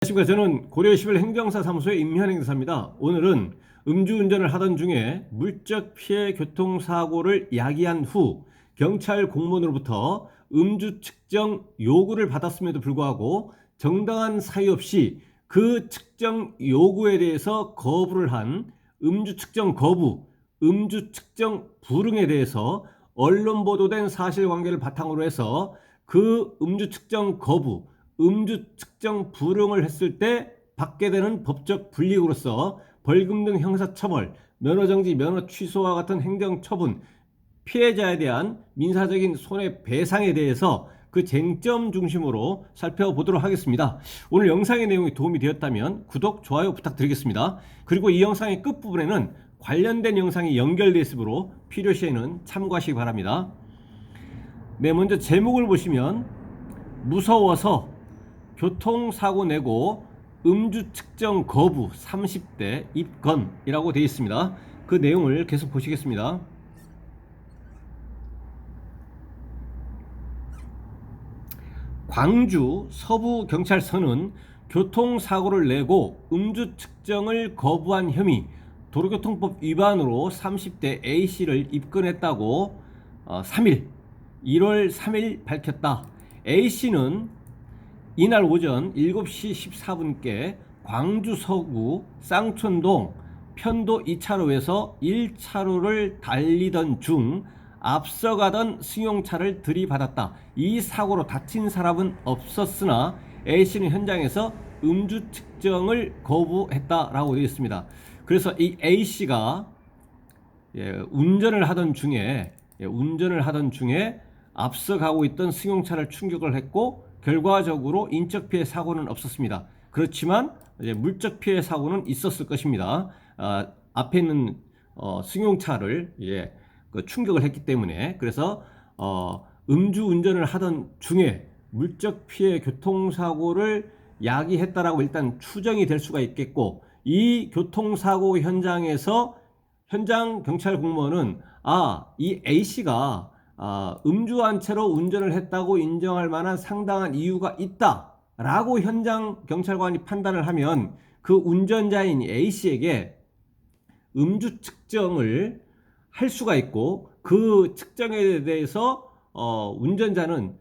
안녕하십니까. 저는 고려시별 행정사 사무소의 임현행사입니다. 오늘은 음주운전을 하던 중에 물적 피해 교통사고를 야기한 후 경찰 공무원으로부터 음주 측정 요구를 받았음에도 불구하고 정당한 사유 없이 그 측정 요구에 대해서 거부를 한 음주 측정 거부, 음주 측정 불응에 대해서 언론 보도된 사실관계를 바탕으로 해서 그 음주 측정 거부, 음주 측정 불응을 했을 때 받게 되는 법적 불이익으로서 벌금 등 형사처벌, 면허정지, 면허 취소와 같은 행정처분, 피해자에 대한 민사적인 손해배상에 대해서 그 쟁점 중심으로 살펴보도록 하겠습니다. 오늘 영상의 내용이 도움이 되었다면 구독, 좋아요 부탁드리겠습니다. 그리고 이 영상의 끝부분에는 관련된 영상이 연결되어 있으므로 필요시에는 참고하시기 바랍니다. 네, 먼저 제목을 보시면 무서워서 교통사고 내고 음주 측정 거부 30대 입건이라고 되어 있습니다. 그 내용을 계속 보시겠습니다. 광주 서부경찰서는 교통사고를 내고 음주 측정을 거부한 혐의 도로교통법 위반으로 30대 A씨를 입건했다고 1월 3일 밝혔다. A씨는 이날 오전 7시 14분께 광주 서구 쌍촌동 편도 2차로에서 1차로를 달리던 중 앞서가던 승용차를 들이받았다. 이 사고로 다친 사람은 없었으나 A씨는 현장에서 음주 측정을 거부했다라고 되어 있습니다. 그래서 이 A씨가 운전을 하던 중에 앞서가고 있던 승용차를 충격을 했고 결과적으로 인적피해 사고는 없었습니다. 그렇지만 물적 피해 사고는 있었을 것입니다. 앞에 있는 승용차를 충격을 했기 때문에. 그래서 음주 운전을 하던 중에 물적 피해 교통사고를 야기했다라고 일단 추정이 될 수가 있겠고, 이 교통사고 현장에서 현장 경찰 공무원은 이 A씨가 음주한 채로 운전을 했다고 인정할 만한 상당한 이유가 있다라고 현장 경찰관이 판단을 하면 그 운전자인 A씨에게 음주 측정을 할 수가 있고, 그 측정에 대해서 운전자는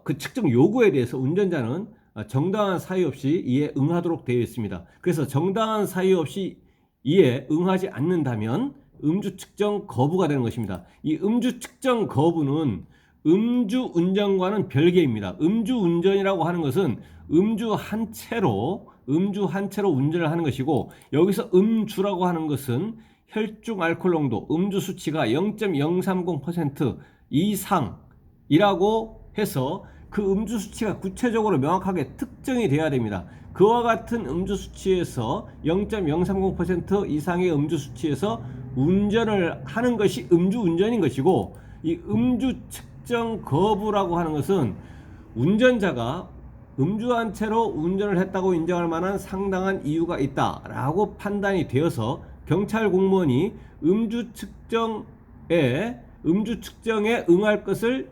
그 측정 요구에 대해서 운전자는 정당한 사유 없이 이에 응하도록 되어 있습니다. 그래서 정당한 사유 없이 이에 응하지 않는다면 음주 측정 거부가 되는 것입니다. 이 음주 측정 거부는 음주 운전과는 별개입니다. 음주 운전이라고 하는 것은 음주 한 채로 운전을 하는 것이고, 여기서 음주라고 하는 것은 혈중 알코올 농도, 음주 수치가 0.030% 이상이라고 해서 그 음주 수치가 구체적으로 명확하게 특정이 돼야 됩니다. 그와 같은 음주 수치에서 0.030% 이상의 음주 수치에서 운전을 하는 것이 음주 운전인 것이고, 이 음주 측정 거부라고 하는 것은 운전자가 음주한 채로 운전을 했다고 인정할 만한 상당한 이유가 있다라고 판단이 되어서 경찰 공무원이 음주 측정에 응할 것을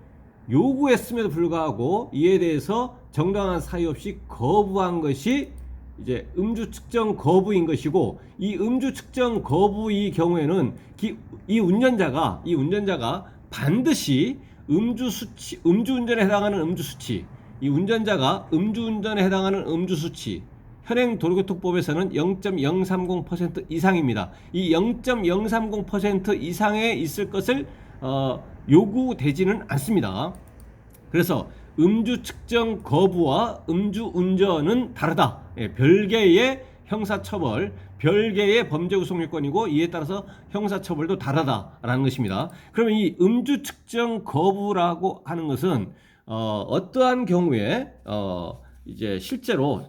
요구했음에도 불구하고 이에 대해서 정당한 사유 없이 거부한 것이 이제 음주 측정 거부인 것이고, 이 음주 측정 거부의 경우에는 이 운전자가 반드시 음주운전에 해당하는 음주수치, 이 운전자가 음주운전에 해당하는 음주수치, 현행 도로교통법에서는 0.030% 이상입니다. 이 0.030% 이상에 있을 것을 요구되지는 않습니다. 그래서 음주 측정 거부와 음주 운전은 다르다. 별개의 형사처벌, 별개의 범죄 구속요건이고, 이에 따라서 형사처벌도 다르다라는 것입니다. 그러면 이 음주 측정 거부라고 하는 것은 어떠한 경우에 이제 실제로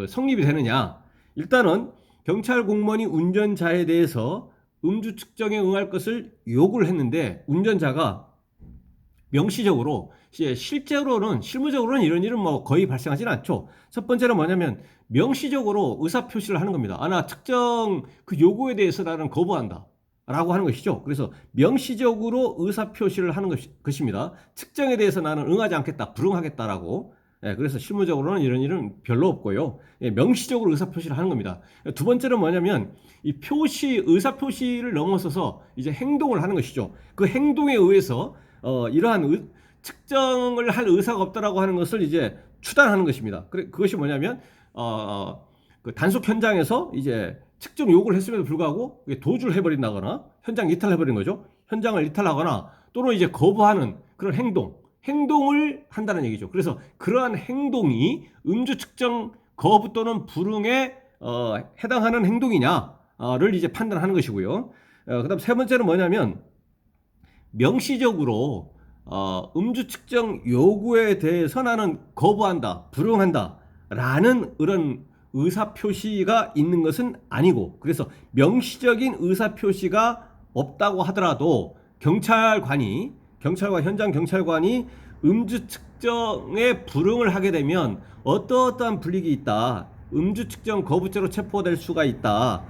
성립이 되느냐? 일단은 경찰 공무원이 운전자에 대해서 음주 측정에 응할 것을 요구를 했는데, 운전자가 명시적으로, 실무적으로는 이런 일은 거의 발생하지는 않죠. 첫 번째는 뭐냐면 명시적으로 의사표시를 하는 겁니다. 나 측정 그 요구에 대해서 나는 거부한다 라고 하는 것이죠. 그래서 명시적으로 의사표시를 하는 것입니다. 측정에 대해서 나는 응하지 않겠다, 불응하겠다라고 예, 그래서 실무적으로는 이런 일은 별로 없고요. 예, 명시적으로 의사표시를 하는 겁니다. 두 번째는 뭐냐면 이 의사표시를 넘어서서 이제 행동을 하는 것이죠. 그 행동에 의해서 이러한 측정을 할 의사가 없다라고 하는 것을 이제 추단하는 것입니다. 그것이 뭐냐면 그 단속 현장에서 이제 측정 요구를 했음에도 불구하고 도주를 해버린다거나 현장 이탈해버린 거죠. 현장을 이탈하거나 또는 이제 거부하는 그런 행동을 한다는 얘기죠. 그래서 그러한 행동이 음주 측정 거부 또는 불응에 해당하는 행동이냐를 이제 판단하는 것이고요. 그다음 세 번째는 뭐냐면 명시적으로 음주 측정 요구에 대해서 나는 거부한다, 불응한다 라는 그런 의사표시가 있는 것은 아니고, 그래서 명시적인 의사표시가 없다고 하더라도 현장 경찰관이 음주 측정에 불응을 하게 되면 어떠한 불이익이 있다, 음주 측정 거부죄로 체포될 수가 있다,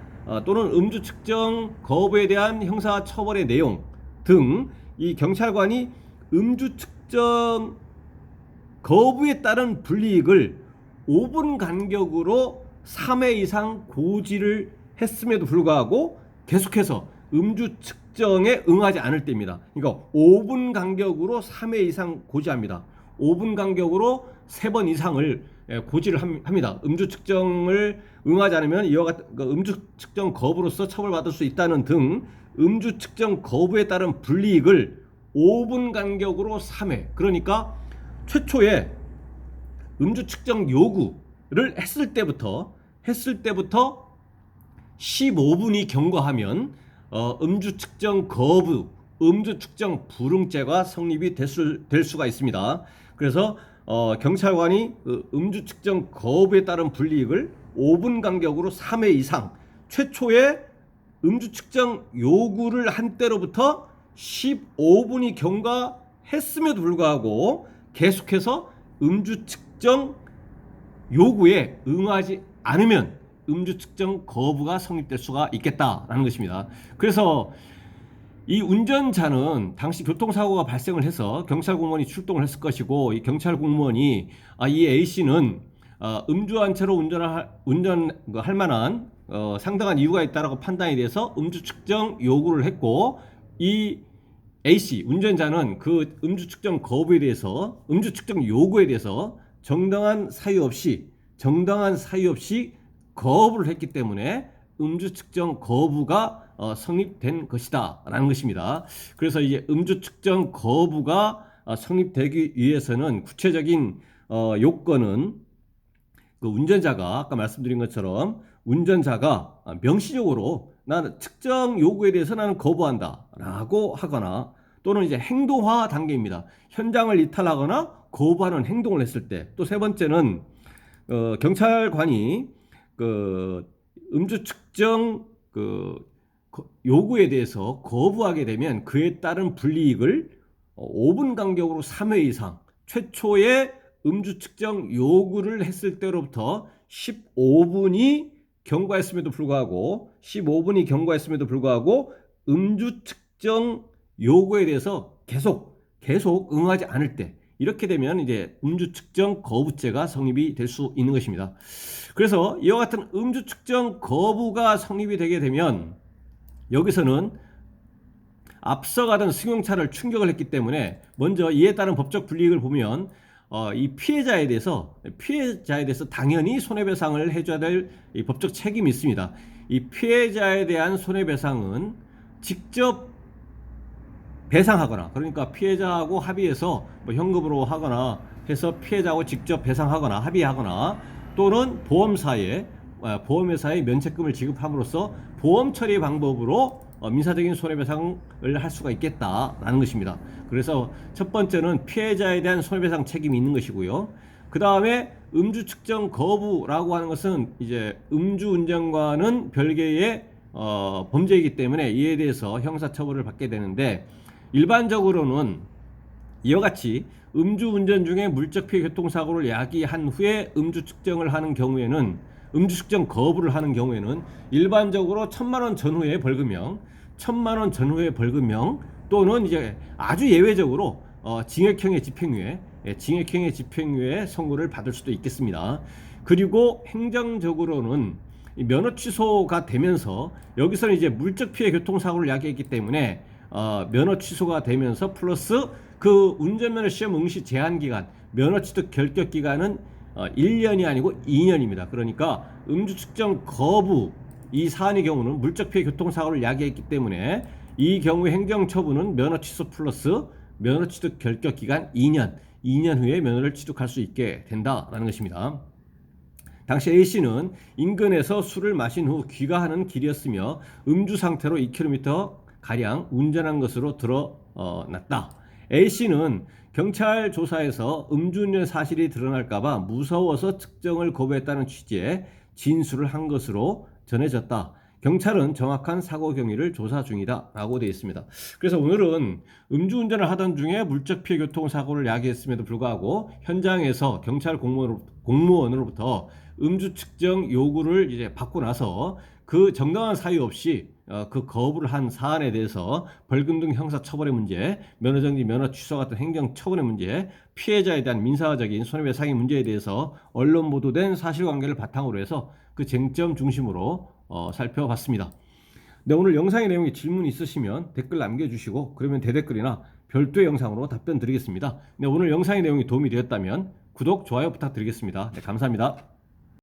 또는 음주 측정 거부에 대한 형사 처벌의 내용 등 이 경찰관이 음주 측정 거부에 따른 불이익을 5분 간격으로 3회 이상 고지를 했음에도 불구하고 계속해서 음주 측정에 응하지 않을 때입니다. 그러니까 5분 간격으로 3회 이상 고지합니다. 5분 간격으로 3번 이상을 고지를 합니다. 음주 측정을 응하지 않으면 이와 같은 음주 측정 거부로서 처벌받을 수 있다는 등 음주 측정 거부에 따른 불이익을 5분 간격으로 3회, 그러니까 최초에 음주 측정 요구를 했을 때부터 15분이 경과하면 음주 측정 거부, 음주 측정 불응죄가 성립이 될 수가 있습니다. 그래서 경찰관이 음주 측정 거부에 따른 불이익을 5분 간격으로 3회 이상 최초에 음주 측정 요구를 한 때로부터 15분이 경과했음에도 불구하고 계속해서 음주 측정 요구에 응하지 않으면 음주 측정 거부가 성립될 수가 있겠다라는 것입니다. 그래서 이 운전자는 당시 교통사고가 발생을 해서 경찰 공무원이 출동을 했을 것이고, 이 경찰 공무원이 이 A씨는 음주한 채로 운전할 만한 상당한 이유가 있다라고 판단이 돼서 음주 측정 요구를 했고, 이 A씨 운전자는 그 음주 측정 거부에 대해서, 음주 측정 요구에 대해서 정당한 사유 없이 거부를 했기 때문에 음주 측정 거부가 성립된 것이다 라는 것입니다. 그래서 이제 음주 측정 거부가 성립되기 위해서는 구체적인 요건은 그 운전자가 아까 말씀드린 것처럼 운전자가 명시적으로 나는 측정 요구에 대해서 나는 거부한다 라고 하거나, 또는 이제 행동화 단계입니다. 현장을 이탈하거나 거부하는 행동을 했을 때. 또 세 번째는 경찰관이 그 음주 측정 요구에 대해서 거부하게 되면 그에 따른 불이익을 5분 간격으로 3회 이상 최초의 음주 측정 요구를 했을 때로부터 15분이 경과했음에도 불구하고 음주 측정 요구에 대해서 계속 응하지 않을 때, 이렇게 되면 이제 음주 측정 거부죄가 성립이 될 수 있는 것입니다. 그래서 이와 같은 음주 측정 거부가 성립이 되게 되면 여기서는 앞서가던 승용차를 충격을 했기 때문에 먼저 이에 따른 법적 불이익을 보면 이 피해자에 대해서 당연히 손해배상을 해줘야 될 이 법적 책임이 있습니다. 이 피해자에 대한 손해배상은 직접 배상하거나, 그러니까 피해자하고 합의해서 뭐 현금으로 하거나 해서 피해자하고 직접 배상하거나 합의하거나, 또는 보험회사에 면책금을 지급함으로써 보험 처리 방법으로 민사적인 손해배상을 할 수가 있겠다라는 것입니다. 그래서 첫 번째는 피해자에 대한 손해배상 책임이 있는 것이고요. 그 다음에 음주 측정 거부라고 하는 것은 이제 음주운전과는 별개의 범죄이기 때문에 이에 대해서 형사처벌을 받게 되는데, 일반적으로는 이와 같이 음주운전 중에 물적피해 교통사고를 야기한 후에 음주 측정을 하는 경우에는, 음주 측정 거부를 하는 경우에는 일반적으로 1,000만 원 전후의 벌금형, 또는 이제 아주 예외적으로 징역형의 집행유예, 징역형의 집행유예 선고를 받을 수도 있겠습니다. 그리고 행정적으로는 이 면허 취소가 되면서 여기서는 이제 물적 피해 교통사고를 야기했기 때문에 면허 취소가 되면서 플러스 그 운전면허 시험 응시 제한 기간, 면허 취득 결격 기간은 1년이 아니고 2년입니다. 그러니까 음주 측정 거부 이 사안의 경우는 물적 피해 교통사고를 야기했기 때문에 이 경우의 행정처분은 면허 취소 플러스 면허 취득 결격 기간 2년 후에 면허를 취득할 수 있게 된다라는 것입니다. 당시 A씨는 인근에서 술을 마신 후 귀가하는 길이었으며 음주 상태로 2km 가량 운전한 것으로 드러났다. A씨는 경찰 조사에서 음주운전 사실이 드러날까봐 무서워서 측정을 거부했다는 취지의 진술을 한 것으로 전해졌다. 경찰은 정확한 사고 경위를 조사 중이다 라고 되어 있습니다. 그래서 오늘은 음주운전을 하던 중에 물적 피해 교통사고를 야기했음에도 불구하고 현장에서 경찰 공무원으로부터 음주 측정 요구를 이제 받고 나서 그 정당한 사유 없이 그 거부를 한 사안에 대해서 벌금 등 형사 처벌의 문제, 면허정지, 면허 취소 같은 행정 처분의 문제, 피해자에 대한 민사적인 손해배상의 문제에 대해서 언론 보도된 사실관계를 바탕으로 해서 그 쟁점 중심으로 살펴봤습니다. 네, 오늘 영상의 내용에 질문 있으시면 댓글 남겨주시고 그러면 대댓글이나 별도의 영상으로 답변 드리겠습니다. 네, 오늘 영상의 내용이 도움이 되었다면 구독, 좋아요 부탁드리겠습니다. 네, 감사합니다.